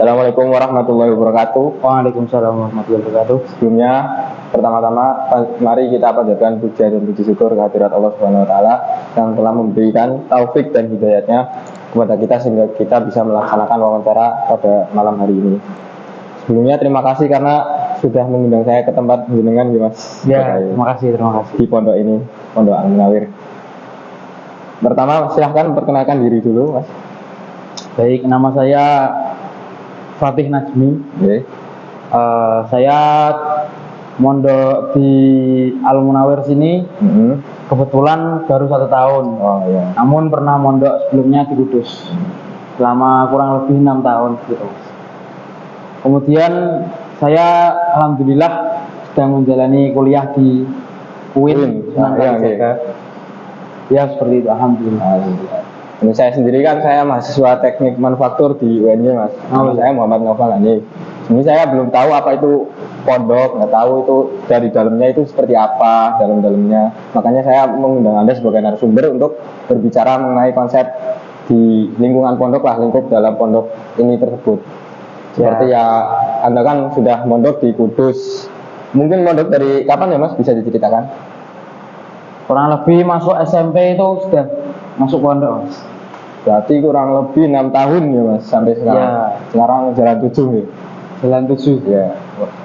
Assalamualaikum warahmatullahi wabarakatuh. Waalaikumsalam warahmatullahi wabarakatuh. Sebelumnya, pertama-tama mari kita panjatkan puja dan puji syukur kehadirat Allah Subhanahu wa taala yang telah memberikan taufik dan hidayatnya kepada kita sehingga kita bisa melaksanakan wawancara pada malam hari ini. Sebelumnya terima kasih karena sudah mengundang saya ke tempat jenengan ya Mas. Ya, terima kasih. Di pondok ini, Pondok Al-Munawir. Pertama, silahkan perkenalkan diri dulu Mas. Baik, nama saya Fatih Najmi. Okay. Saya mondok di Al-Munawir sini. Kebetulan baru 1 tahun. Oh iya. Namun pernah mondok sebelumnya di Kudus selama kurang lebih 6 tahun gitu. Kemudian saya alhamdulillah sedang menjalani kuliah di UIN Sunan Kalijaga. Ya seperti itu, alhamdulillah. Ini saya sendiri kan saya mahasiswa teknik manufaktur di UNY Mas. Saya Muhammad Noval Ani. Ini saya belum tahu apa itu pondok, nggak tahu itu dari dalamnya itu seperti apa dalamnya. Makanya saya mengundang Anda sebagai narasumber untuk berbicara mengenai konsep di lingkungan pondok lah, lingkup dalam pondok ini tersebut. Seperti ya Anda kan sudah mondok di Kudus. Mungkin mondok dari kapan ya Mas, bisa diceritakan? Kurang lebih masuk SMP itu sudah masuk pondok Mas. Berarti kurang lebih 6 tahun ya Mas sampai sekarang. Ya. Sekarang jalan 7 ya. Jalan 7. Ya,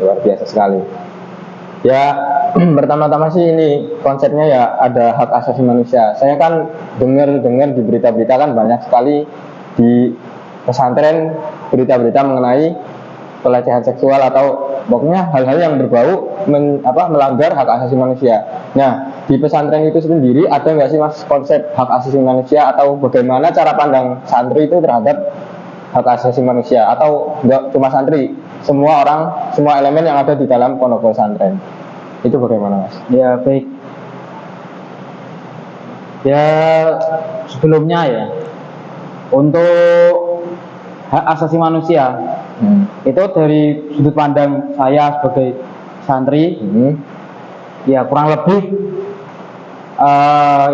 luar biasa sekali. Ya, pertama-tama sih ini konsepnya ya ada hak asasi manusia. Saya kan dengar di berita-berita kan banyak sekali di pesantren berita-berita mengenai pelecehan seksual atau pokoknya hal-hal yang berbau melanggar hak asasi manusia. Nah, di pesantren itu sendiri ada nggak sih Mas konsep hak asasi manusia atau bagaimana cara pandang santri itu terhadap hak asasi manusia, atau nggak cuma santri, semua orang, semua elemen yang ada di dalam pondok pesantren itu bagaimana Mas? Ya baik. Ya sebelumnya ya, untuk hak asasi manusia itu dari sudut pandang saya sebagai santri, ya kurang lebih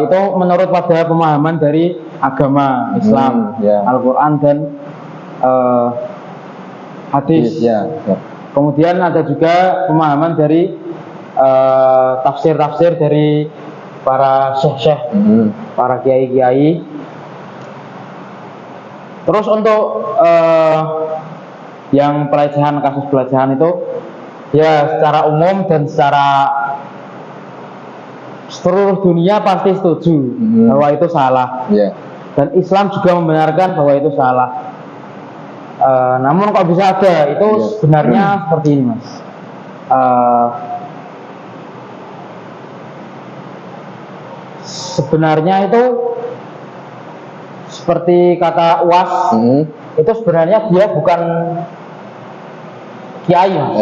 itu menurut pada pemahaman dari agama Islam, Al-Quran dan hadis. Kemudian ada juga pemahaman dari tafsir-tafsir dari para syekh-syekh, para kiai-kiai. Terus untuk yang kasus pelecehan itu ya secara umum dan secara seluruh dunia pasti setuju bahwa itu salah. Dan Islam juga membenarkan bahwa itu salah. Namun kok bisa ada itu sebenarnya seperti ini Mas. Sebenarnya itu seperti kata UAS, itu sebenarnya dia bukan kiai Mas.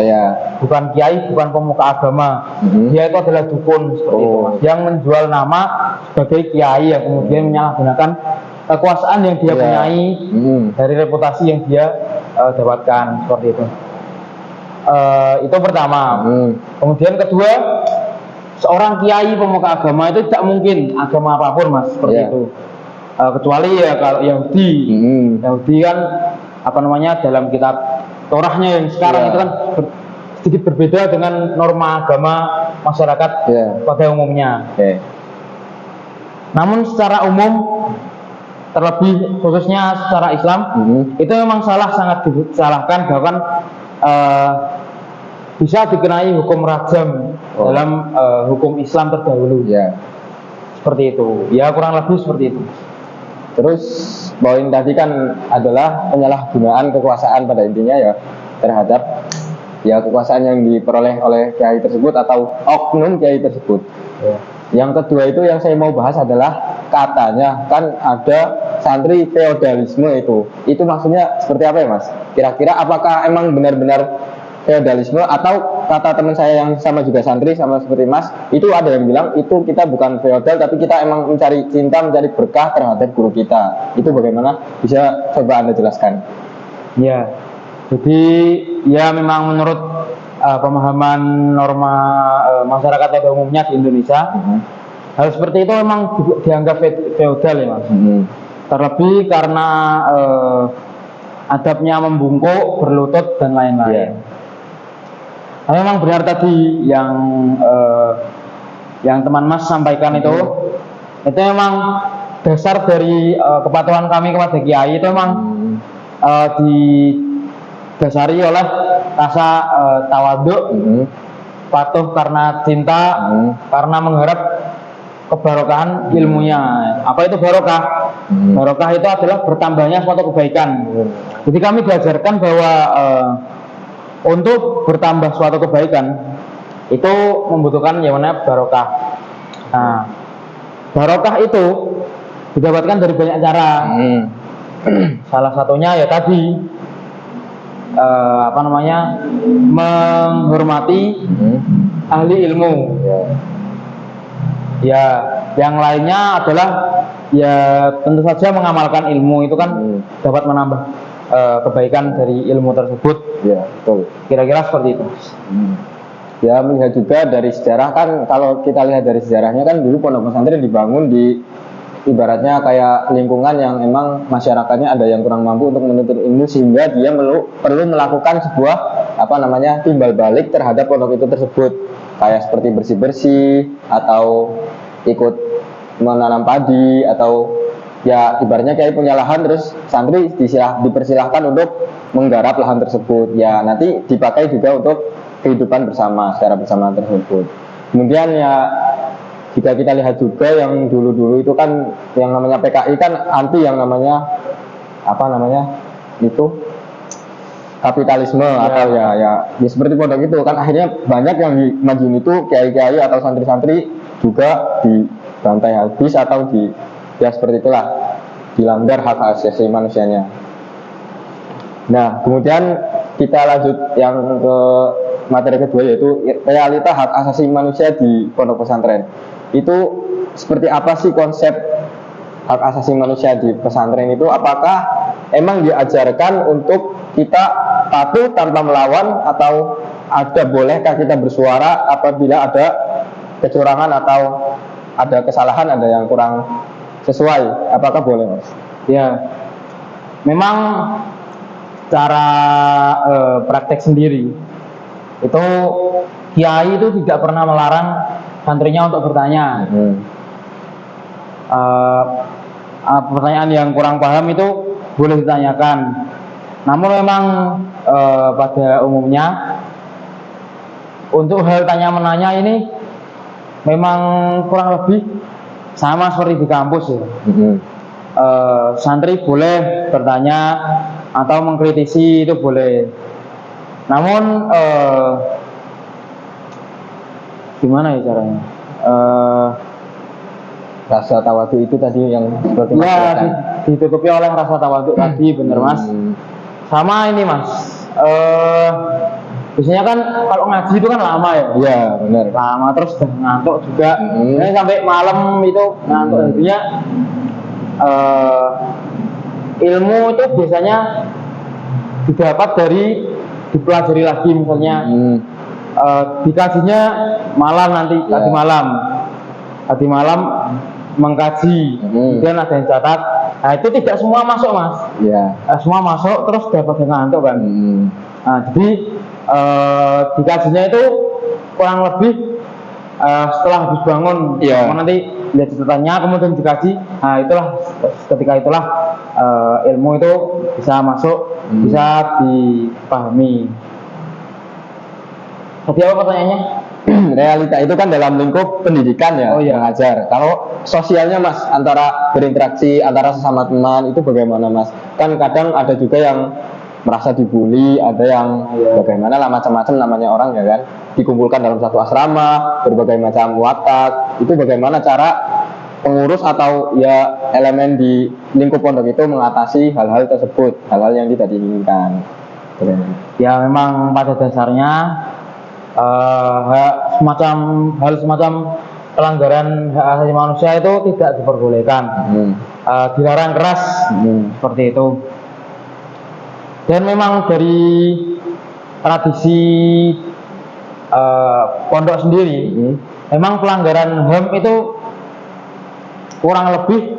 Bukan kiai, bukan pemuka agama. Dia itu adalah dukun seperti itu Mas, yang menjual nama sebagai kiai yang kemudian menyalahgunakan kekuasaan yang dia punyai dari reputasi yang dia dapatkan seperti itu. Itu pertama. Kemudian kedua, seorang kiai pemuka agama itu tidak mungkin agama apapun Mas seperti itu. Kecuali ya kalau Yahudi kan dalam kitab Torahnya yang sekarang itu kan sedikit berbeda dengan norma agama masyarakat pada umumnya. Namun secara umum, terlebih khususnya secara Islam, itu memang sangat disalahkan, bahkan bisa dikenai hukum rajam dalam hukum Islam terdahulu. Seperti itu. Ya kurang lebih seperti itu. Terus poin tadi kan adalah penyalahgunaan kekuasaan pada intinya ya terhadap ya kekuasaan yang diperoleh oleh kiai tersebut atau oknum kiai tersebut. Yang kedua itu yang saya mau bahas adalah katanya kan ada santri feodalisme itu maksudnya seperti apa ya Mas? Kira-kira apakah emang benar-benar feodalisme, atau kata teman saya yang sama juga santri sama seperti Mas, itu ada yang bilang itu kita bukan feodal tapi kita emang mencari cinta, mencari berkah terhadap guru kita. Itu bagaimana? Bisa coba Anda jelaskan? Ya, jadi ya memang menurut pemahaman norma masyarakat pada umumnya di Indonesia, hal seperti itu memang dianggap feodal ya Mas. Terlebih karena adabnya membungkuk, berlutut dan lain-lain. Nah, memang benar tadi yang teman Mas sampaikan itu memang dasar dari kepatuhan kami kepada kiai itu memang didasari oleh rasa tawaduk, patuh karena cinta, karena mengharap kebarokahan ilmunya. Apa itu barokah? Barokah itu adalah bertambahnya suatu kebaikan. Jadi kami diajarkan bahwa untuk bertambah suatu kebaikan itu membutuhkan yang namanya barokah. Nah, barokah itu didapatkan dari banyak cara. Salah satunya ya tadi menghormati ahli ilmu. Ya, yang lainnya adalah ya tentu saja mengamalkan ilmu itu kan dapat menambah kebaikan dari ilmu tersebut. Ya, betul. Kira-kira seperti itu. Ya, melihat juga dari sejarah kan, kalau kita lihat dari sejarahnya kan dulu pondok pesantren dibangun di ibaratnya kayak lingkungan yang emang masyarakatnya ada yang kurang mampu untuk menuntut ilmu, sehingga dia perlu melakukan sebuah timbal balik terhadap pondok itu tersebut, kayak seperti bersih-bersih atau ikut menanam padi, atau ya ibaratnya kayak punya lahan terus santri dipersilahkan untuk menggarap lahan tersebut, ya nanti dipakai juga untuk kehidupan bersama secara bersama tersebut. Kemudian ya jika kita lihat juga yang dulu-dulu itu kan yang namanya PKI kan anti yang namanya itu kapitalisme atau ya seperti pondok itu kan, akhirnya banyak yang dimajuin itu kiai-kiai atau santri-santri juga dibantai habis atau ya seperti itulah, dilanggar hak asasi manusianya. Nah, kemudian kita lanjut yang ke materi kedua, yaitu realita hak asasi manusia di pondok pesantren. Itu seperti apa sih konsep hak asasi manusia di pesantren itu? Apakah emang diajarkan untuk kita patuh tanpa melawan, atau bolehkah kita bersuara apabila ada kecurangan atau ada kesalahan, ada yang kurang sesuai? Apakah boleh, Mas? Ya, memang cara praktek sendiri itu kiai itu tidak pernah melarang santrinya untuk bertanya. Pertanyaan yang kurang paham itu boleh ditanyakan. Namun memang pada umumnya untuk hal tanya menanya ini memang kurang lebih sama seperti di kampus ya. Santri boleh bertanya atau mengkritisi, itu boleh. Namun gimana ya caranya? Rasa tawadhu itu tadi yang seperti ditutupi oleh rasa tawadhu tadi, bener Mas. Sama ini Mas, biasanya kan kalau ngaji itu kan lama ya. Iya, benar. Lama terus ngantuk juga. Ini sampai malam itu ngantuk. Artinya ilmu itu biasanya didapat dari dipelajari lagi, misalnya dikajinya malam nanti, tadi malam mengkaji, kemudian ada yang catat. Nah itu tidak semua masuk Mas. Semua masuk terus dapat ngantuk kan. Nah jadi dikajinya itu kurang lebih setelah habis bangun, nanti lihat catatannya kemudian dikaji. Nah itulah, ketika itulah ilmu itu bisa masuk, bisa dipahami. Tadi apa pertanyaannya? Realita itu kan dalam lingkup pendidikan ya, mengajar. Kalau sosialnya Mas, antara berinteraksi antara sesama teman itu bagaimana Mas? Kan kadang ada juga yang merasa dibully, ada yang bagaimana lah, macam-macam namanya orang ya kan, dikumpulkan dalam satu asrama, berbagai macam watak. Itu bagaimana cara pengurus atau ya elemen di lingkup pondok itu mengatasi hal-hal tersebut, hal-hal yang tidak diinginkan? Ya memang pada dasarnya hal semacam pelanggaran hak asasi manusia itu tidak diperbolehkan, dilarang keras, seperti itu. Dan memang dari tradisi pondok sendiri, memang pelanggaran HAM itu kurang lebih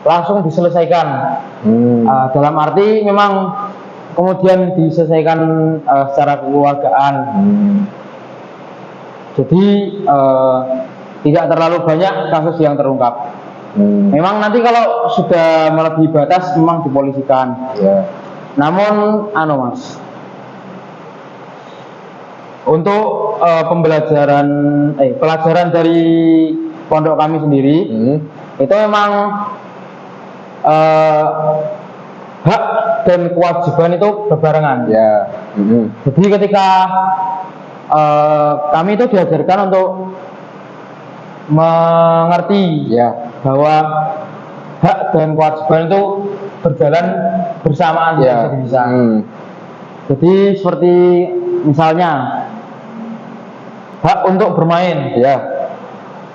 langsung diselesaikan. Dalam arti memang kemudian diselesaikan secara kekeluargaan. Jadi tidak terlalu banyak kasus yang terungkap. Memang nanti kalau sudah melebihi batas memang dipolisikan. Namun Mas, untuk pelajaran dari pondok kami sendiri itu memang hak dan kewajiban itu berbarengan. Jadi ketika kami itu diajarkan untuk mengerti bahwa hak dan kewajiban itu berjalan bersamaan, bisa. Jadi seperti misalnya hak untuk bermain,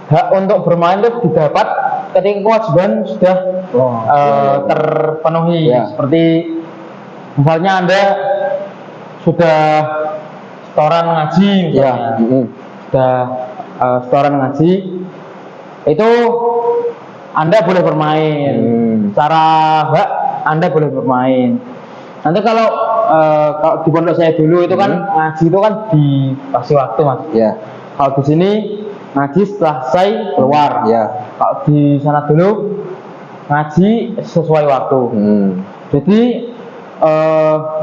hak untuk bermain itu didapat ketika kewajiban sudah terpenuhi. Seperti misalnya Anda sudah setoran ngaji, sudah setoran ngaji, itu Anda boleh bermain. Secara hak Anda boleh bermain. Nanti kalau di pondok saya dulu itu kan ngaji itu kan dikasih waktu, Mas. Kalau di sini ngaji setelah selesai keluar. Kalau di sana dulu ngaji sesuai waktu. Jadi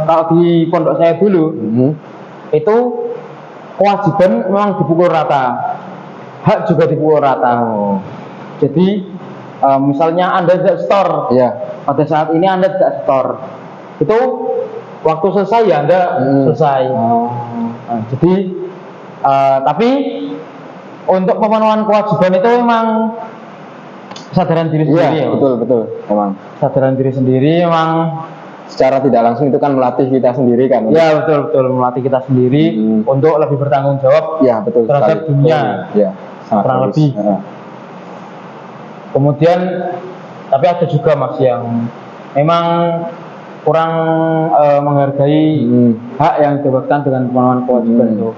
kalau di pondok saya dulu itu kewajiban memang dipukul rata, hak juga dipukul rata. Jadi misalnya Anda tidak setor, pada saat ini Anda tidak setor, itu waktu selesai ya Anda selesai. Jadi tapi untuk pemenuhan kewajiban itu memang kesadaran diri sendiri. Betul memang kesadaran diri sendiri memang secara tidak langsung itu kan melatih kita sendiri kan. Betul melatih kita sendiri untuk lebih bertanggung jawab terhadap dunia. Kurang lebih. Kemudian tapi ada juga Mas yang memang kurang menghargai hak yang didapatkan dengan pemenuhan kewajiban itu.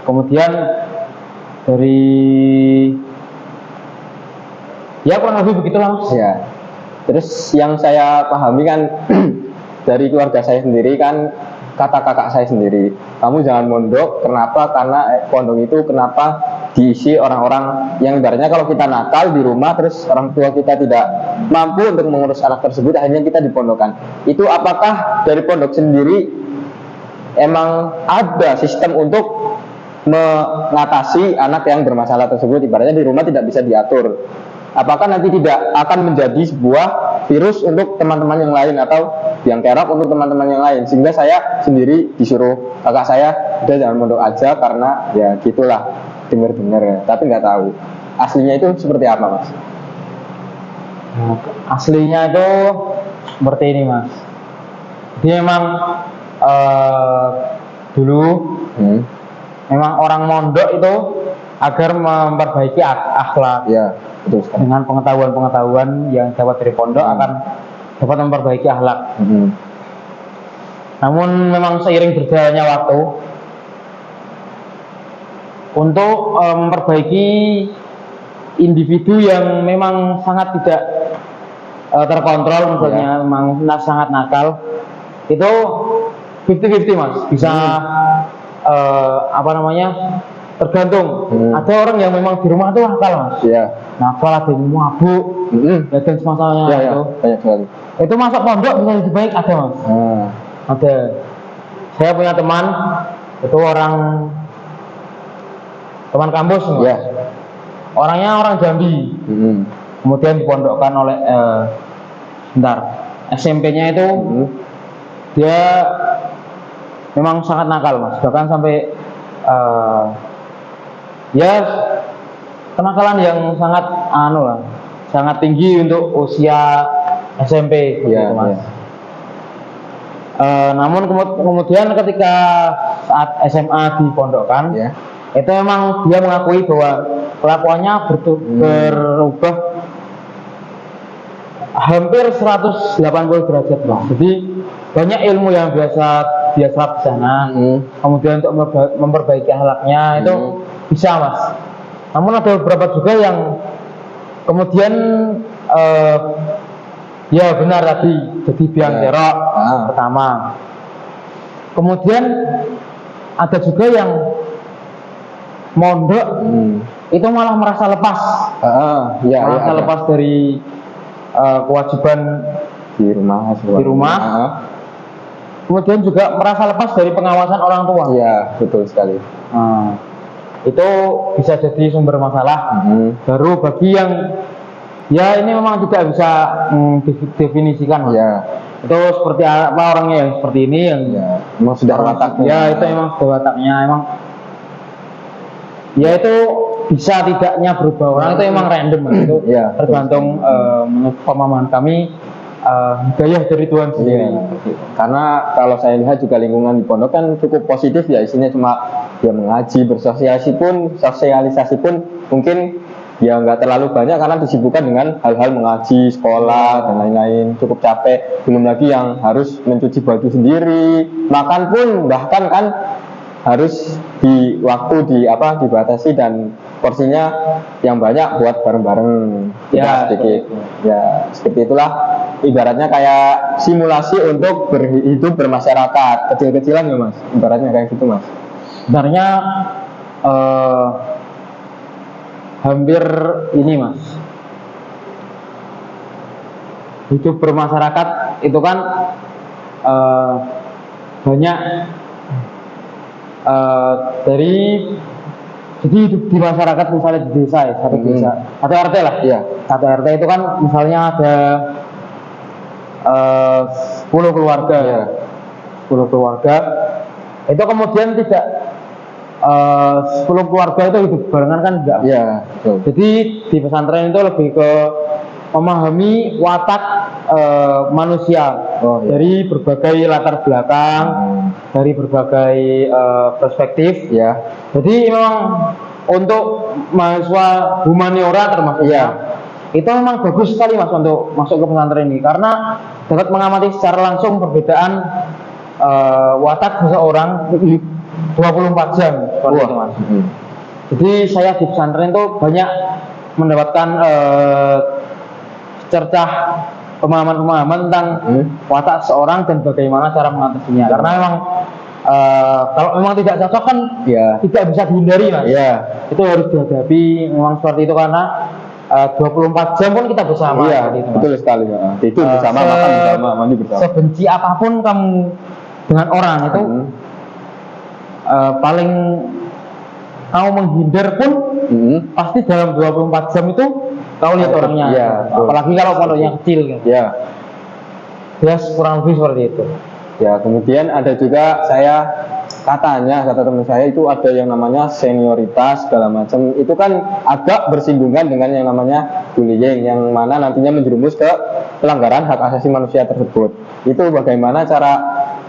Kemudian dari kurang lebih begitulah Mas. Terus yang saya pahami kan dari keluarga saya sendiri kan, kata kakak saya sendiri, kamu jangan mondok. Kenapa? Karena pondok itu kenapa diisi orang-orang yang ibaratnya kalau kita nakal di rumah terus orang tua kita tidak mampu untuk mengurus anak tersebut, akhirnya kita dipondokkan. Itu apakah dari pondok sendiri emang ada sistem untuk mengatasi anak yang bermasalah tersebut, ibaratnya di rumah tidak bisa diatur? Apakah nanti tidak akan menjadi sebuah virus untuk teman-teman yang lain atau yang kerap untuk teman-teman yang lain, sehingga saya sendiri disuruh kakak saya udah jangan mondok aja karena ya gitulah, dengar-dengar ya, tapi nggak tahu aslinya itu seperti apa Mas. Aslinya itu seperti ini Mas. Dia memang dulu memang orang mondok itu agar memperbaiki akhlak. Betul sekali. Dengan pengetahuan yang dapat dari pondok akan dapat memperbaiki akhlak. Namun memang seiring berjalannya waktu, untuk memperbaiki individu yang memang sangat tidak terkontrol, misalnya memang sangat nakal, itu 50-50 Mas. Bisa tergantung. Ada orang yang memang di rumah itu nakal Mas. Nakal, ada yang mabuk, dan semacamnya itu. Banyak sekali. Itu masuk pondok bisa lebih baik, ada Mas. Ada. Saya punya teman, itu teman kampus Mas. Orangnya orang Jambi. Kemudian dipondokkan oleh SMP-nya itu dia memang sangat nakal Mas. Bahkan sampai kenakalan yang sangat sangat tinggi untuk usia SMP gitu, Mas. Namun kemudian ketika saat SMA dipondokkan, itu memang dia mengakui bahwa kelakuannya berubah hampir 180 derajat Mas. Jadi banyak ilmu yang biasa dia serap di sana, kemudian untuk memperbaiki akhlaknya itu bisa Mas. Namun ada beberapa juga yang kemudian eh, ya benar tadi, jadi biang Ya. kerok pertama. Kemudian ada juga yang mondok itu malah merasa lepas, Ya, merasa ada. lepas dari kewajiban Di rumah. di rumah. Kemudian juga merasa lepas dari pengawasan orang tua. Iya, betul sekali. Nah, itu bisa jadi sumber masalah. Baru bagi yang ya ini memang tidak bisa definisikan. Ya, Itu seperti apa orangnya yang seperti ini yang emang sudah wataknya. ya itu memang sudah wataknya emang. Ya itu bisa tidaknya berubah orang itu emang random itu Ya, tergantung menurut pemahaman kami hidayah dari Tuhan sendiri. Karena kalau saya lihat juga lingkungan di pondok kan cukup positif ya, isinya cuma ya mengaji, sosialisasi pun mungkin ya nggak terlalu banyak karena disibukkan dengan hal-hal mengaji, sekolah dan lain-lain, cukup capek. Belum lagi yang harus mencuci baju sendiri, makan pun bahkan kan harus di waktu dibatasi dan porsinya yang banyak buat bareng-bareng Ya, sedikit. Ya seperti itulah, ibaratnya kayak simulasi untuk hidup bermasyarakat kecil-kecilan ya mas, ibaratnya kayak gitu mas. Sebenarnya hampir ini mas, hidup bermasyarakat itu kan banyak dari jadi hidup di masyarakat misalnya di desa ya, satu desa atau RT lah Iya. satu RT itu kan misalnya ada 10 keluarga Iya. 10 keluarga itu kemudian tidak 10 keluarga itu hidup barengan kan enggak. Iya, betul. Jadi di pesantren itu lebih ke memahami watak manusia dari berbagai latar belakang, dari berbagai perspektif. Ya. Jadi memang untuk mahasiswa humaniora termasuk itu memang bagus sekali mas untuk masuk ke pesantren ini karena dapat mengamati secara langsung perbedaan watak seseorang 24 jam seperti itu mas. Jadi saya di pesantren itu banyak mendapatkan cercah pemahaman-pemahaman tentang watak seorang dan bagaimana cara mengatasinya. Karena memang kalau memang tidak cocok kan tidak bisa dihindari mas. Itu harus dihadapi memang seperti itu karena 24 jam pun kita bersama. Itu, betul sekali. Tidur bersama, makan bersama, mandi bersama. Sebenci apapun kamu dengan orang itu paling kamu menghindar pun pasti dalam 24 jam itu kau lihat orangnya. Apalagi kalau pondoknya kecil kan. Ya kurang lebih seperti itu. Ya, kemudian ada juga kata teman saya itu ada yang namanya senioritas segala macam. Itu kan agak bersinggungan dengan yang namanya bullying, yang mana nantinya menjerumus ke pelanggaran hak asasi manusia tersebut. Itu bagaimana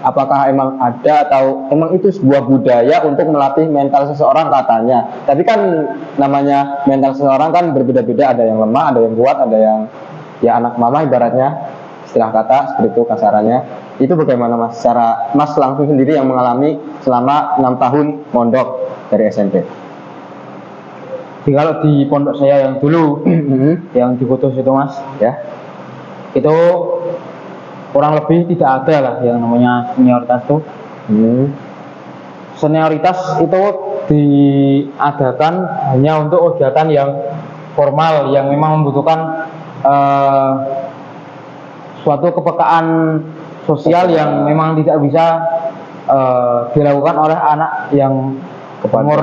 apakah emang ada atau emang itu sebuah budaya untuk melatih mental seseorang katanya. Tapi kan namanya mental seseorang kan berbeda-beda, ada yang lemah, ada yang kuat, ada yang ya anak mama ibaratnya, istilah kata seperti itu kasarannya. Itu bagaimana mas, secara mas langsung sendiri yang mengalami selama 6 tahun mondok dari SMP? Jadi kalau di pondok saya yang dulu yang diputus itu mas itu kurang lebih tidak ada lah yang namanya senioritas itu. Senioritas itu diadakan hanya untuk kegiatan yang formal yang memang membutuhkan suatu kepekaan sosial yang memang tidak bisa dilakukan oleh anak yang umur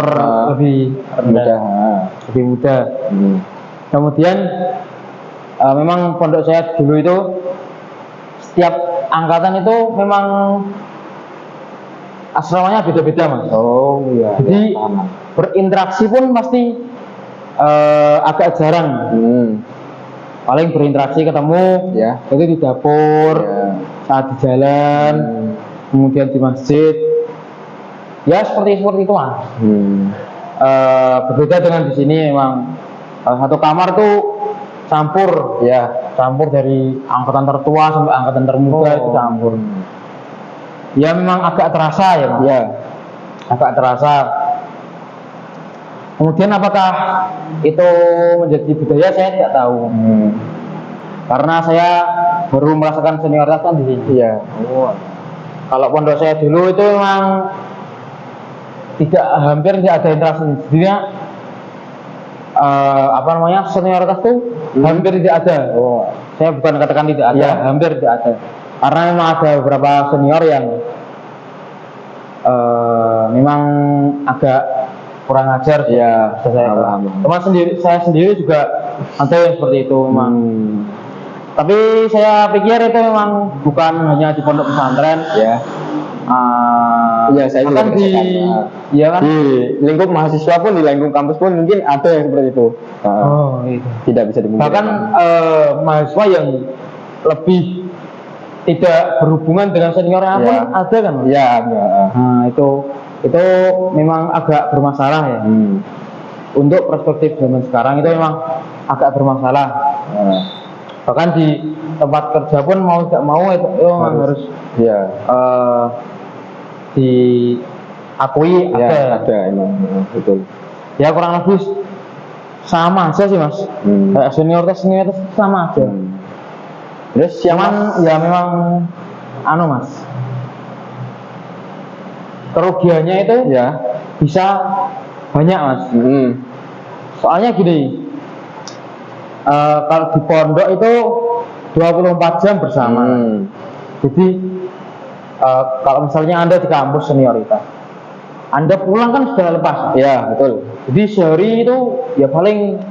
lebih muda. Kemudian memang pondok saya dulu itu setiap angkatan itu memang asramanya beda-beda mas. Jadi berinteraksi pun pasti agak jarang. Paling berinteraksi ketemu itu di dapur, saat di jalan, kemudian di masjid. Ya seperti itu mas. Berbeda dengan di sini memang satu kamar tuh campur dari angkatan tertua sampai angkatan termuda itu campur. Ya memang agak terasa ya mas. Agak terasa. Kemudian apakah itu menjadi budaya saya tidak tahu. karena saya baru merasakan senioritas kan di sini. Iya. Oh. Kalau pondok saya dulu itu memang hampir tidak ada interaksi. Jadinya senioritas tuh hampir tidak ada. Oh. Saya bukan katakan tidak ada, Iya. hampir tidak ada. Karena memang ada beberapa senior yang memang agak kurang ajar. Iya. Teman saya sendiri juga ada yang seperti itu memang. Tapi saya pikir itu memang bukan hanya di pondok pesantren. Ya. Iya, saya juga kan ya kan? Di lingkup mahasiswa pun, di lingkup kampus pun mungkin ada yang seperti itu. Itu. Tidak bisa dimungkiri. Bahkan mahasiswa yang lebih tidak berhubungan dengan seniornya pun ada kan? Iya, ada. Nah, itu memang agak bermasalah ya. Untuk perspektif zaman sekarang itu memang agak bermasalah. Bahkan di tempat kerja pun mau tidak mau itu memang harus diakui ada emang betul. Ya kurang lebih sama aja sih mas. Kayak senioritas sama aja. Terus cuman ya memang mas, kerugiannya itu bisa banyak mas. Soalnya gini, kalau di pondok itu 24 jam bersama. Jadi kalau misalnya Anda di kampus senioritas, Anda pulang kan sudah lepas. Iya, betul. Jadi sehari itu ya paling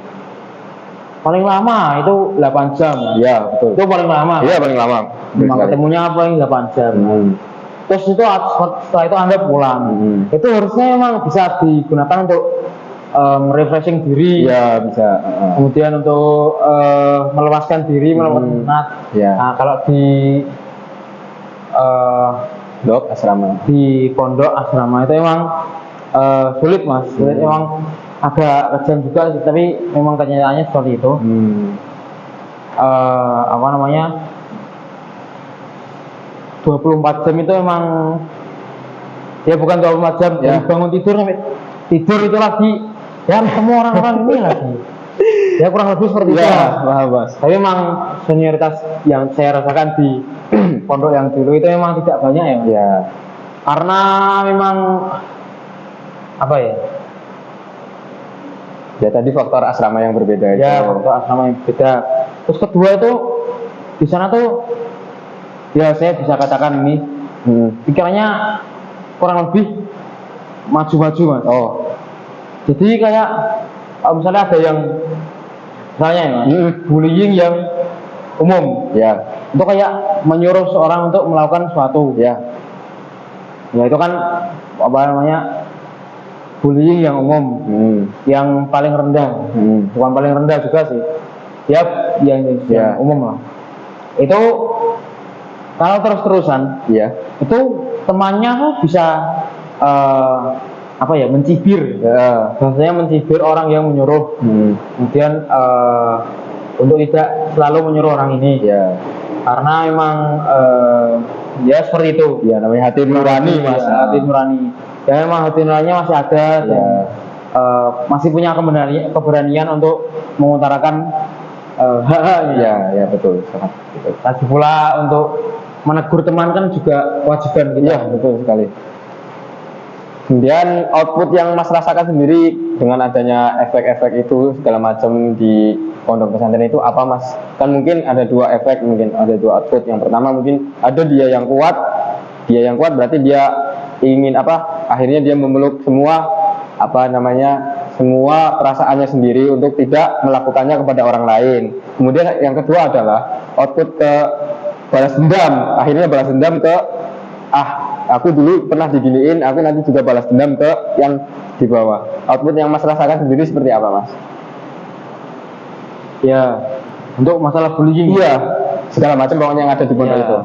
lama itu 8 jam. Iya, betul. Itu paling lama. Iya, paling lama. Memang ketemunya paling 8 jam. Terus itu setelah itu Anda pulang. Itu harusnya memang bisa digunakan untuk refreshing diri, ya bisa. Kemudian untuk melepaskan diri, melepaskan penat. Nah, kalau di pondok asrama itu memang sulit mas, sulit memang agak kejam juga, tapi memang kenyataannya seperti itu. 24 jam itu memang ya bukan 24 jam, bangun tidur sampai tidur itu lagi. Ya semua orang-orang ini lagi. Ya kurang lebih seperti itu. Tapi memang senioritas yang saya rasakan di pondok yang dulu itu memang tidak banyak ya. Karena memang ya tadi faktor asrama yang berbeda itu. Ya faktor asrama yang berbeda. Terus kedua itu di sana tuh ya saya bisa katakan ini pikirannya kurang lebih maju-maju mas. Jadi kayak misalnya ada yang bullying yang umum, itu kayak menyuruh seorang untuk melakukan sesuatu, ya itu kan bullying yang umum, yang paling rendah, bukan paling rendah juga sih, yang umum lah. Itu kalau terus-terusan, itu temannya tuh bisa mencibir, biasanya mencibir orang yang menyuruh, kemudian untuk tidak selalu menyuruh orang ini, karena memang seperti itu, namanya hati nurani mas, hati nurani, memang hati nuraninya masih ada, dan masih punya keberanian untuk mengutarakan hak-haknya. Betul. Lagi pula untuk menegur teman kan juga kewajiban kita. Betul sekali. Kemudian output yang mas rasakan sendiri dengan adanya efek-efek itu segala macam di pondok pesantren itu apa mas? Kan mungkin ada dua efek, mungkin ada dua output. Yang pertama mungkin ada dia yang kuat berarti dia ingin akhirnya dia memeluk semua semua perasaannya sendiri untuk tidak melakukannya kepada orang lain. Kemudian yang kedua adalah output ke balas dendam, akhirnya balas dendam ke aku dulu pernah diginiin, aku nanti juga balas dendam ke yang di bawah. Output yang mas rasakan sendiri seperti apa mas? Ya, untuk masalah bullying, segala macam pokoknya yang ada di pondok itu.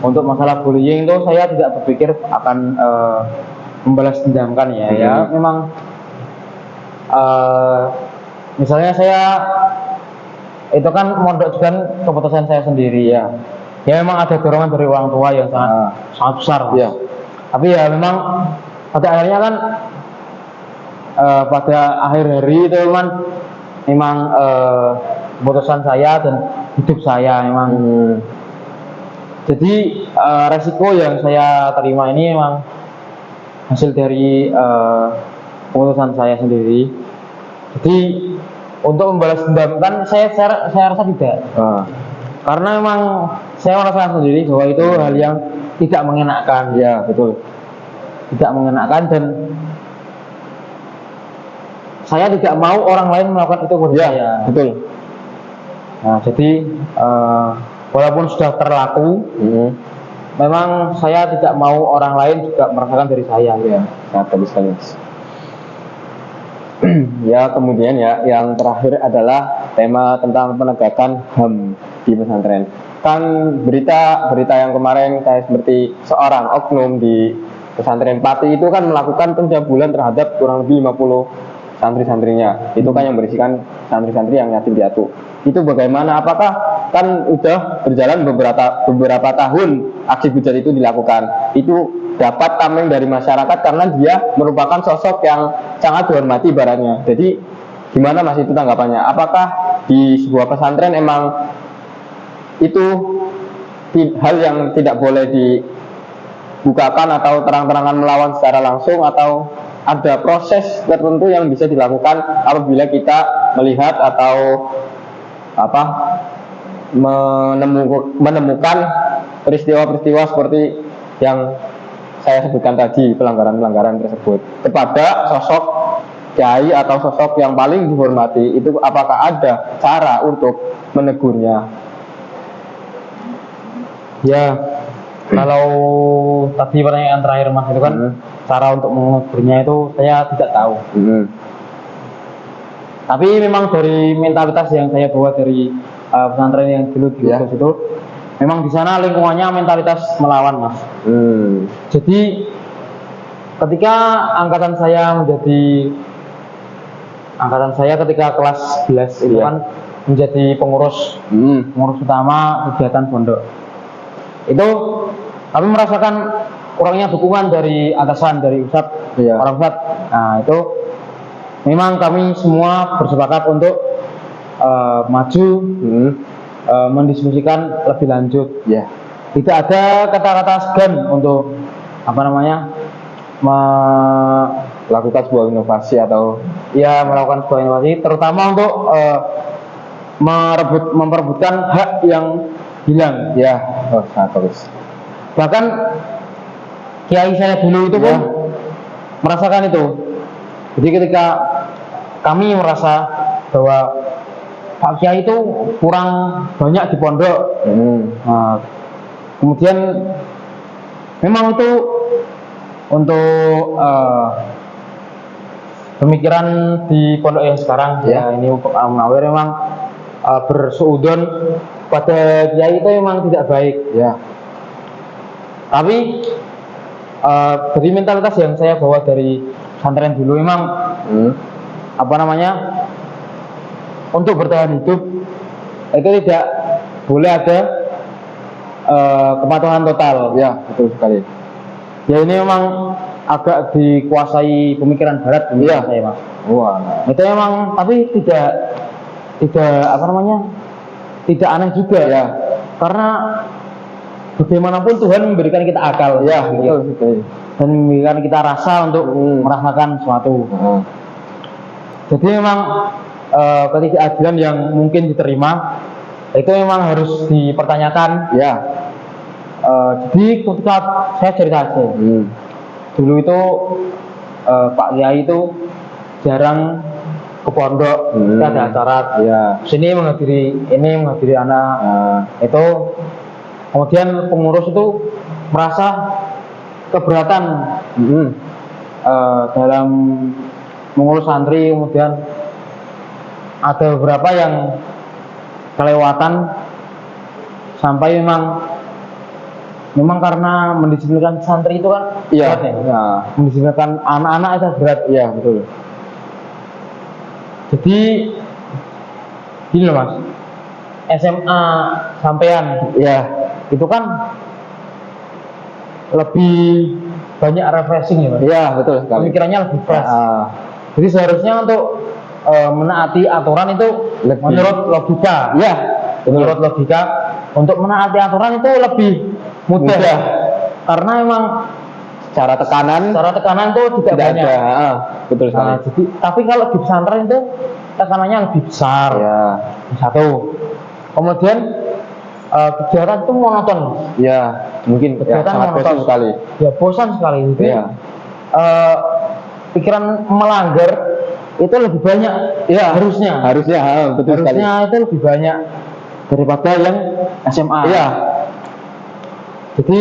Untuk masalah bullying itu saya tidak berpikir akan membalas dendamkan ya. Memang misalnya saya itu kan mondok juga kan keputusan saya sendiri ya memang ada dorongan dari orang tua yang sangat besar tapi ya memang pada akhirnya kan pada akhir hari itu memang keputusan saya dan hidup saya memang. Jadi resiko yang saya terima ini memang hasil dari keputusan saya sendiri. Jadi untuk membalas dendam kan saya rasa tidak. Karena memang saya merasakan sendiri bahwa itu hal yang tidak mengenakan. Ya, betul. Tidak mengenakan dan saya tidak mau orang lain melakukan itu kepada saya. Betul. Nah, jadi walaupun sudah terlaku, memang saya tidak mau orang lain juga merasakan dari saya. Ya, sangat bagus sekali. Ya, kemudian ya, yang terakhir adalah tema tentang penegakan HAM di pesantren. Kan berita yang kemarin kayak seperti seorang oknum di pesantren Pati itu kan melakukan pencabulan terhadap kurang lebih 50 santri-santrinya. Itu kan yang berisikan santri-santri yang yatim piatu. Itu bagaimana? Apakah kan udah berjalan beberapa tahun aksi bejat itu dilakukan? Itu dapat tameng dari masyarakat karena dia merupakan sosok yang sangat dihormati ibaratnya. Jadi gimana Mas itu tanggapannya? Apakah di sebuah pesantren emang itu hal yang tidak boleh dibukakan atau terang-terangan melawan secara langsung, atau ada proses tertentu yang bisa dilakukan apabila kita melihat atau menemukan peristiwa-peristiwa seperti yang saya sebutkan tadi, pelanggaran-pelanggaran tersebut kepada sosok kiai atau sosok yang paling dihormati, itu apakah ada cara untuk menegurnya? Ya, kalau tadi pertanyaan terakhir Mas itu kan cara untuk menegurnya itu saya tidak tahu. Tapi memang dari mentalitas yang saya bawa dari pesantren yang dulu di Lubos itu, memang di sana lingkungannya mentalitas melawan Mas. Jadi ketika angkatan saya ketika kelas 11 itu kan menjadi pengurus utama kegiatan pondok. Itu kami merasakan kurangnya dukungan dari atasan, dari ustadz, orang ustadz. Nah itu memang kami semua bersepakat untuk maju mendiskusikan lebih lanjut. Tidak ada kata-kata segan untuk melakukan sebuah inovasi atau melakukan sebuah inovasi, terutama untuk memperebutkan hak yang hilang. Sangat bagus. Bahkan kiai saya dulu itu pun merasakan itu. Jadi ketika kami merasa bahwa Pak Kiai itu kurang banyak di pondok, nah, kemudian memang itu untuk pemikiran di pondok yang sekarang ini Munawir memang bersuudon pada kiai itu memang tidak baik. Tapi dari mentalitas yang saya bawa dari pesantren dulu memang untuk bertahan hidup itu tidak boleh ada kepatuhan total. Betul sekali. Ya ini memang agak dikuasai pemikiran barat saya Mas. Itu memang, tapi tidak tidak aneh juga karena bagaimanapun Tuhan memberikan kita akal, betul. Dan memberikan kita rasa untuk merasakan sesuatu. Jadi memang ketidakadilan yang mungkin diterima itu memang harus dipertanyakan. Jadi ketika saya cerita dulu itu Pak Kiai itu jarang ke pondok, kita ada acara sini menghadiri anak itu. Kemudian pengurus itu merasa keberatan dalam mengurus santri. Kemudian ada beberapa yang kelewatan sampai memang karena mendisiplinkan santri itu kan mendisiplinkan anak-anak itu berat. Betul. Jadi gini loh Mas, SMA sampean itu kan lebih banyak refreshing ya Mas. Betul sekali. Pemikirannya lebih fresh. Jadi seharusnya untuk menaati aturan itu Lebih. menurut logika. Ya, Menurut logika untuk menaati aturan itu lebih mudah. Mudah. Karena emang secara tekanan itu tidak banyak. ada. Betul sekali. Nah, jadi, tapi kalau di pesantren itu tekanannya lebih besar. Ya, Satu. Kemudian kegiatan itu monoton. ya, mungkin ya, Kegiatan sangat monoton bosan sekali. Ya bosan sekali. Jadi Iya. pikiran melanggar itu lebih banyak. Iya, harusnya. betul sekali. Harusnya itu lebih banyak daripada yang SMA. Iya, Jadi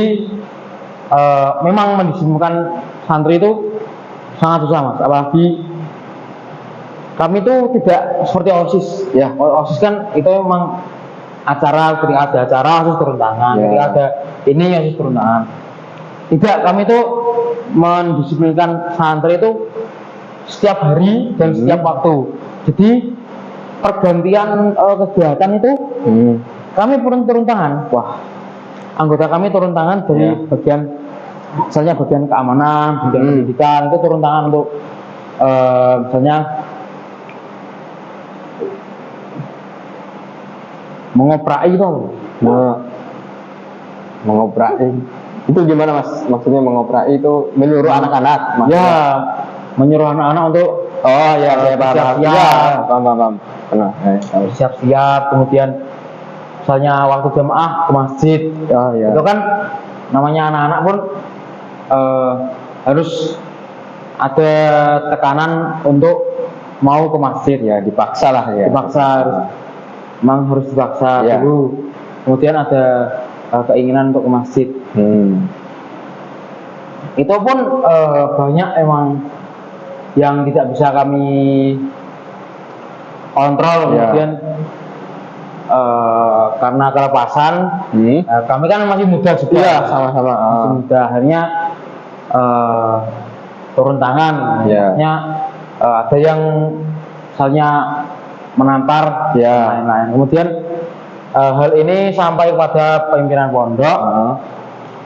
memang mendisiplinkan santri itu sangat susah mas. Apalagi kami itu tidak seperti OSIS. Ya. OSIS kan itu memang acara, ketika ada acara OSIS turun tangan, Ya. ketika ada ini OSIS turun tangan. Tidak, kami itu mendisiplinkan santri itu setiap hari dan setiap waktu. Jadi pergantian kegiatan itu kami turun tangan. Wah, anggota kami turun tangan dari Ya. bagian, misalnya bagian keamanan, bagian pendidikan itu turun tangan untuk misalnya mengoprai itu. Mengoprai itu gimana mas? Maksudnya mengoprai itu menyuruh anak-anak? Ya, menyuruh anak-anak untuk Oh ya, saya paham. siap-siap. Ya, paham. Pernah. Siap-siap, kemudian misalnya waktu jamaah ke masjid. Oh ya. Itu kan namanya anak-anak pun harus ada tekanan untuk mau ke masjid. Ya, dipaksa lah ya. Dipaksa, memang harus dipaksa Ya. dulu. Kemudian ada keinginan untuk ke masjid. Itu pun banyak emang yang tidak bisa kami kontrol. Ya. Kemudian karena kelepasan, kami kan masih muda juga. Iya, sama-sama. Masih muda, akhirnya turun tangan. Ya. Akhirnya ada yang misalnya menampar, Ya. lain-lain. Kemudian hal ini sampai kepada pimpinan pondok.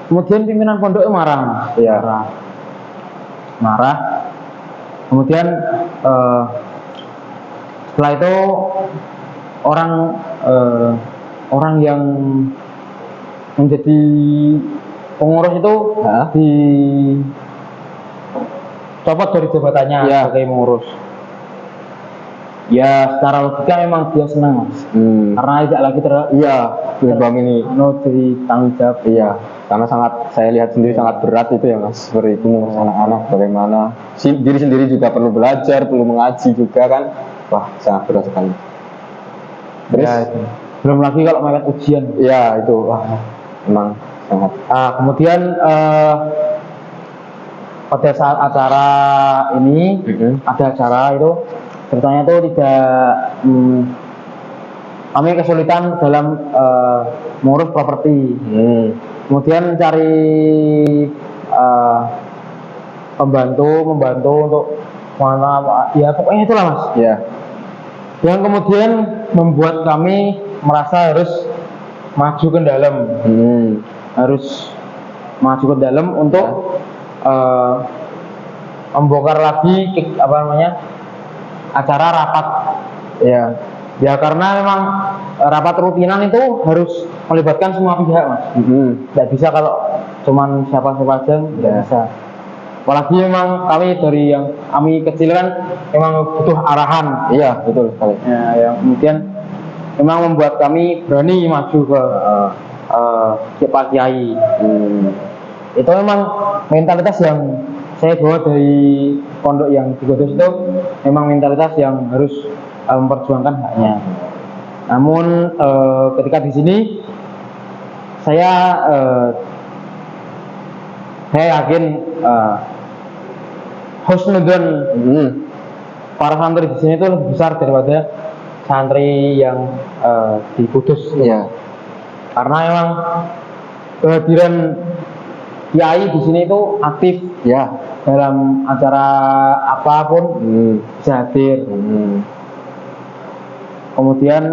Kemudian pimpinan pondok marah. Ya. Marah. Kemudian setelah itu orang yang menjadi pengurus itu dicopot dari jabatannya sebagai pengurus. Ya, secara logika memang dia senang mas, karena tidak lagi gerbang ini dari tanggung jawab. Iya, karena saya lihat sendiri sangat berat itu ya mas, seperti itu mengurus anak-anak, bagaimana diri sendiri juga perlu belajar, perlu mengaji juga kan, wah sangat berat sekali. Terus itu. Belum lagi kalau melihat ujian. Iya itu, wah memang sangat. Kemudian pada saat acara ini, ada acara itu ceritanya itu tidak kami kesulitan dalam mengurus properti. Kemudian cari membantu untuk mana, ya pokoknya itulah mas. Ya. Yang kemudian membuat kami merasa harus maju ke dalam, untuk membongkar lagi acara rapat. Ya karena memang rapat rutinan itu harus melibatkan semua pihak mas. Tidak bisa kalau cuman siapa aja, tidak bisa. Apalagi memang kami dari yang kami kecil kan memang butuh arahan. Iya betul sekali. Ya, yang kemudian memang membuat kami berani maju ke Pak Kiai. Itu memang mentalitas yang saya bawa dari pondok yang di Kudus itu, memang mentalitas yang harus memperjuangkan haknya. Namun ketika di sini saya yakin husnudzon para santri di sini itu lebih besar daripada santri yang di Kudus. Iya. Karena memang kehadiran kiai di sini itu aktif dalam acara apapun bisa hadir. Kemudian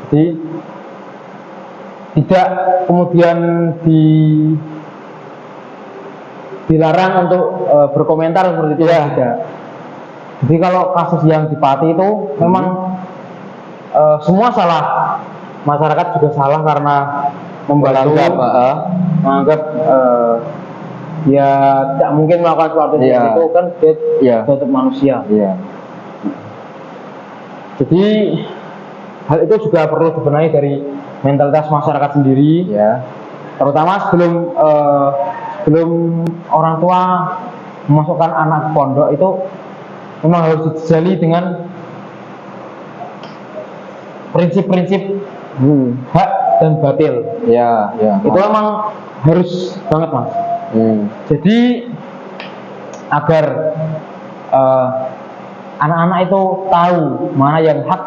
jadi tidak kemudian dilarang untuk berkomentar seperti itu. Tidak. Jadi kalau kasus yang di Pati itu memang semua salah, masyarakat juga salah karena membantu, menganggap dia tidak mungkin melakukan sesuatu seperti itu kan dia tetap manusia. Jadi hal itu juga perlu dibenahi dari mentalitas masyarakat sendiri, terutama sebelum orang tua memasukkan anak ke pondok itu memang harus dijali dengan prinsip-prinsip hak dan batil. Itu memang harus banget mas. Jadi agar anak-anak itu tahu mana yang hak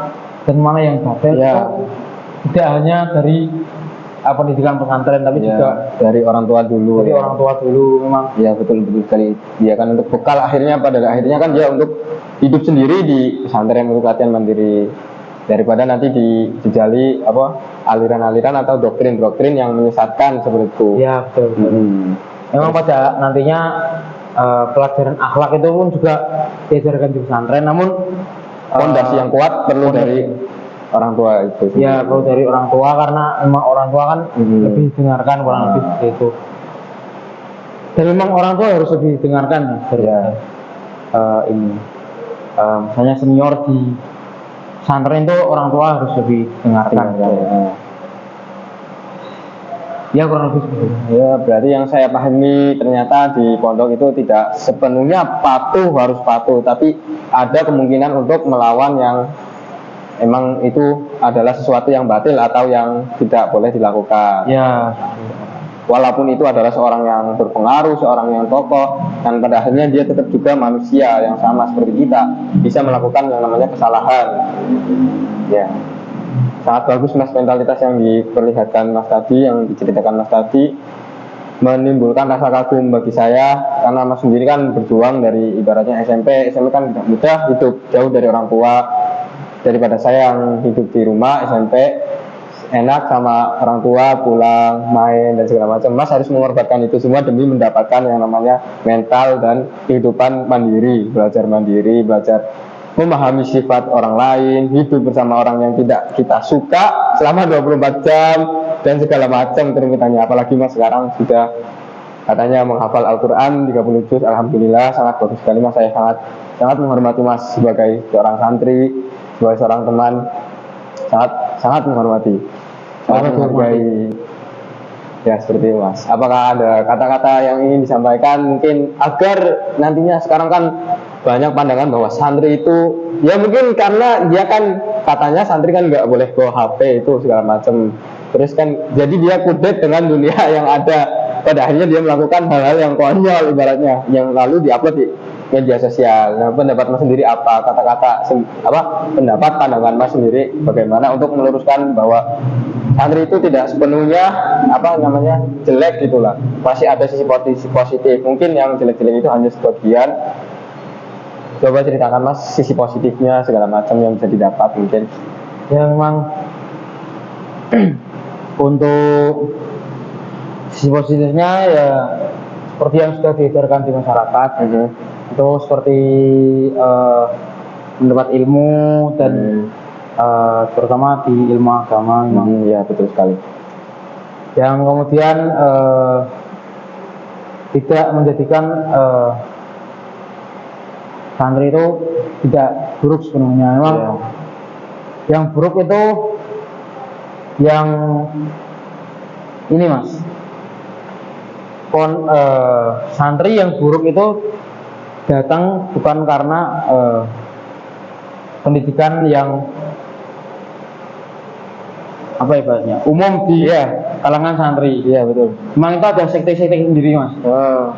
dan mana yang batil, itu tidak hanya dari pendidikan pesantren tapi juga dari orang tua dulu. Dari orang tua dulu memang. Ya betul sekali. Dia kan untuk bekal akhirnya, pada akhirnya kan dia untuk hidup sendiri di pesantren, untuk latihan mandiri, daripada nanti dijali aliran-aliran atau doktrin-doktrin yang menyesatkan seperti itu. Ya betul. Memang pada nantinya pelajaran akhlak itu pun juga diajarkan di pesantren, namun fondasi yang kuat perlu dari orang tua itu. Ya perlu dari orang tua, karena memang orang tua kan lebih dengarkan, kurang lebih seperti itu. Dan memang orang tua harus lebih dengarkan dari ini. Misalnya senior di pesantren itu orang tua harus lebih dengarkan. Ya kurang lebih seperti itu. Ya berarti yang saya pahami ternyata di pondok itu tidak sepenuhnya harus patuh, tapi ada kemungkinan untuk melawan yang emang itu adalah sesuatu yang batil atau yang tidak boleh dilakukan. Walaupun itu adalah seorang yang berpengaruh, seorang yang tokoh, dan pada akhirnya dia tetap juga manusia yang sama seperti kita, bisa melakukan yang namanya kesalahan. Sangat bagus mas, mentalitas yang diperlihatkan mas tadi, yang diceritakan mas tadi, menimbulkan rasa kagum bagi saya, karena mas sendiri kan berjuang dari ibaratnya SMP kan tidak mudah, hidup jauh dari orang tua. Daripada saya yang hidup di rumah SMP enak sama orang tua, pulang main dan segala macam, mas harus mengorbankan itu semua demi mendapatkan yang namanya mental dan kehidupan mandiri, belajar memahami sifat orang lain, hidup bersama orang yang tidak kita suka selama 24 jam dan segala macam kerumitannya. Apalagi mas sekarang sudah katanya menghafal Al-Quran 30 juz, alhamdulillah, sangat bagus sekali mas. Saya sangat menghormati mas sebagai seorang santri, sebagai seorang teman, sangat menghormati, sangat menghargai. Ya seperti itu mas. Apakah ada kata-kata yang ingin disampaikan mungkin agar nantinya, sekarang kan banyak pandangan bahwa santri itu ya mungkin karena dia kan katanya santri kan nggak boleh bawa HP itu segala macam, terus kan jadi dia kudet dengan dunia yang ada, pada akhirnya dia melakukan hal-hal yang konyol ibaratnya, yang lalu diupload di media sosial. Nah pendapat mas sendiri apa, pendapat pandangan mas sendiri bagaimana untuk meluruskan bahwa santri itu tidak sepenuhnya jelek gitulah, masih ada sisi positif, mungkin yang jelek-jelek itu hanya sebagian. Coba ceritakan mas sisi positifnya segala macam yang bisa didapat mungkin. Ya memang untuk sisi positifnya ya seperti yang sudah diajarkan di masyarakat, itu seperti mendapat ilmu dan terutama di ilmu agama. Ya betul sekali. Yang kemudian tidak menjadikan santri itu tidak buruk sepenuhnya. Memang yang buruk itu yang ini mas, santri yang buruk itu datang bukan karena pendidikan yang ibaratnya umum di kalangan santri. Betul. Memang itu ada sekte-sekte sendiri mas,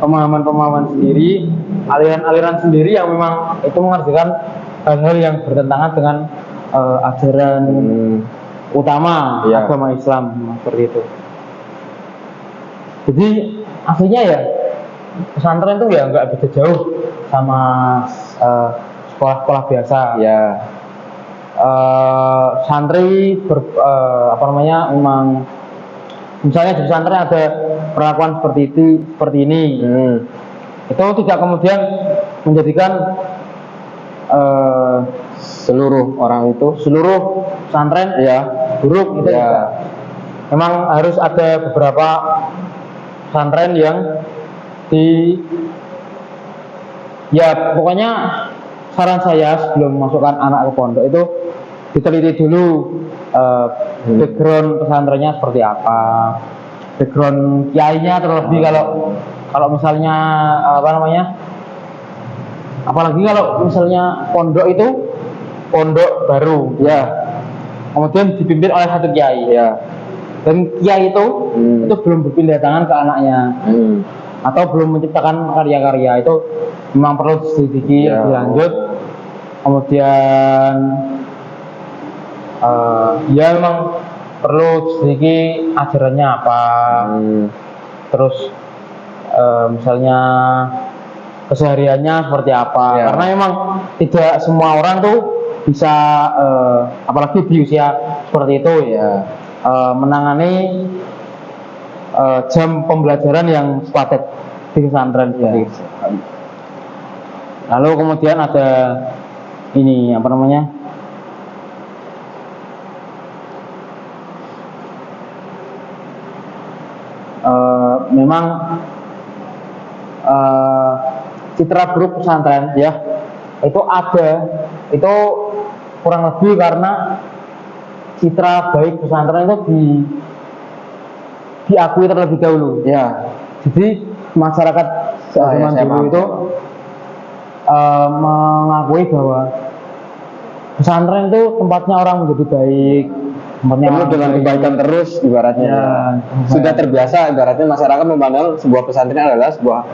pemahaman-pemahaman sendiri, aliran-aliran sendiri yang memang itu mengerjakan hal-hal yang bertentangan dengan ajaran utama agama Islam seperti itu. Jadi aslinya ya pesantren itu ya nggak beda jauh sama sekolah-sekolah biasa. Santri memang misalnya di pesantren ada perlakuan seperti ini, itu tidak kemudian menjadikan seluruh orang itu seluruh pesantren ya buruk itu ya juga. Memang harus ada beberapa pesantren yang ya pokoknya saran saya sebelum masukkan anak ke pondok itu diteliti dulu background pesantrennya seperti apa, background kiainya terlebih kalau misalnya apa namanya, apalagi kalau misalnya pondok itu pondok baru ya kemudian dipimpin oleh satu kiai ya dan kiai itu belum berpindah tangan ke anaknya atau belum menciptakan karya-karya, itu memang perlu diselidiki ya. lebih lanjut. Kemudian ya memang perlu diselidiki ajarannya apa, terus misalnya kesehariannya seperti apa, ya. karena memang tidak semua orang tuh bisa apalagi di usia seperti itu ya menangani jam pembelajaran yang sepadat di pesantren seperti itu. Lalu kemudian ada ini apa namanya, memang citra buruk pesantren ya itu ada, itu kurang lebih karena citra baik pesantren itu diakui terlebih dahulu ya. Jadi masyarakat zaman dulu itu mengakui bahwa pesantren itu tempatnya orang menjadi baik, tempatnya penuh dengan kebaikan terus ibaratnya ya, sudah terbiasa ibaratnya masyarakat memandang sebuah pesantren adalah sebuah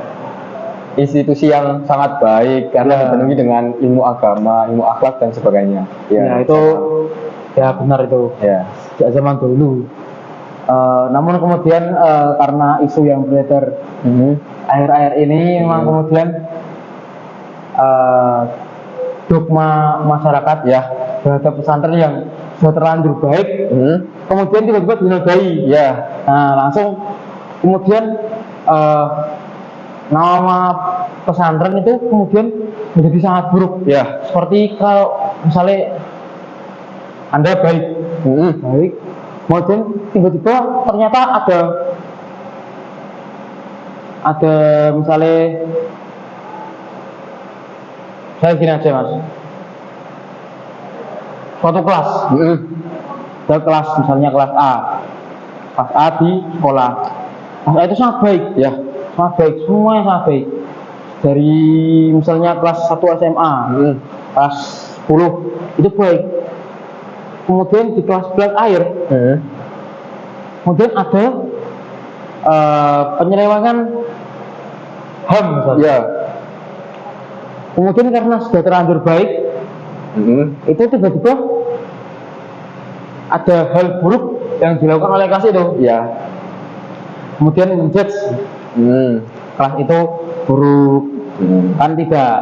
institusi yang sangat baik karena dipenuhi dengan ilmu agama, ilmu akhlak dan sebagainya. Ya itu ya benar itu ya sejak zaman dulu. Namun kemudian karena isu yang beredar akhir-akhir ini memang kemudian dogma masyarakat ya terhadap pesantren yang sudah terlanjur baik kemudian tiba-tiba dinodai ya. Nah langsung kemudian nama pesantren itu kemudian menjadi sangat buruk ya. Seperti kalau misalnya Anda baik kemudian tiba-tiba ternyata ada misalnya saya gini aja mas, suatu kelas kelas misalnya kelas A di sekolah, kelas A itu sangat baik ya, sangat baik, semuanya sangat baik dari misalnya kelas 1 SMA kelas 10 itu baik. Kemudian di kelas akhir kemudian ada penyelewengan HAM misalnya ya. Kemudian karena sudah terlanjur baik itu tiba-tiba ada hal buruk yang dilakukan oleh kelas itu ya, kemudian menjudge kelas itu buruk kan tidak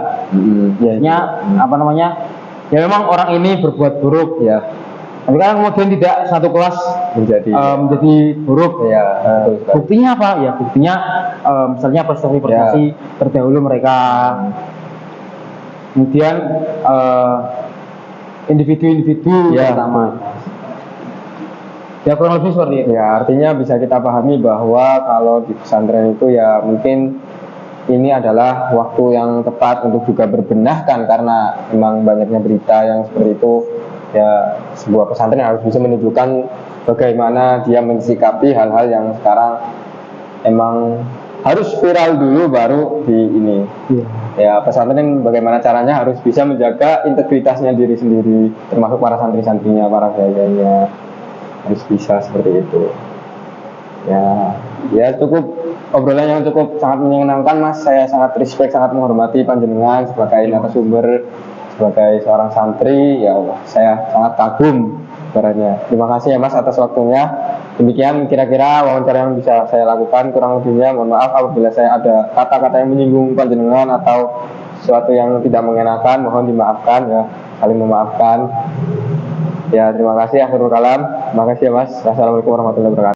ya apa namanya, ya memang orang ini berbuat buruk ya, tapi kan kemudian tidak satu kelas menjadi buruk ya. Buktinya apa ya, buktinya misalnya prestasi terdahulu mereka, kemudian individu-individu pertama ya kurang lebih seperti itu ya. Artinya bisa kita pahami bahwa kalau di pesantren itu ya mungkin ini adalah waktu yang tepat untuk juga berbenah kan, karena memang banyaknya berita yang seperti itu ya. Sebuah pesantren harus bisa menunjukkan bagaimana dia mensikapi hal-hal yang sekarang emang harus viral dulu baru di ini ya. Pesantren bagaimana caranya harus bisa menjaga integritasnya diri sendiri, termasuk para santri-santrinya, para kiainya harus bisa seperti itu ya. Cukup obrolan yang cukup sangat menyenangkan mas, saya sangat respect, sangat menghormati panjenengan sebagai narasumber, sebagai seorang santri ya Allah, saya sangat kagum ibaratnya. Terima kasih ya mas atas waktunya. Demikian kira-kira wawancara yang bisa saya lakukan, kurang lebihnya mohon maaf apabila saya ada kata-kata yang menyinggung panjenengan atau sesuatu yang tidak mengenakan, mohon dimaafkan ya, saling memaafkan ya. Terima kasih, akhirul kalam. Terima kasih ya mas. Assalamualaikum warahmatullahi wabarakatuh.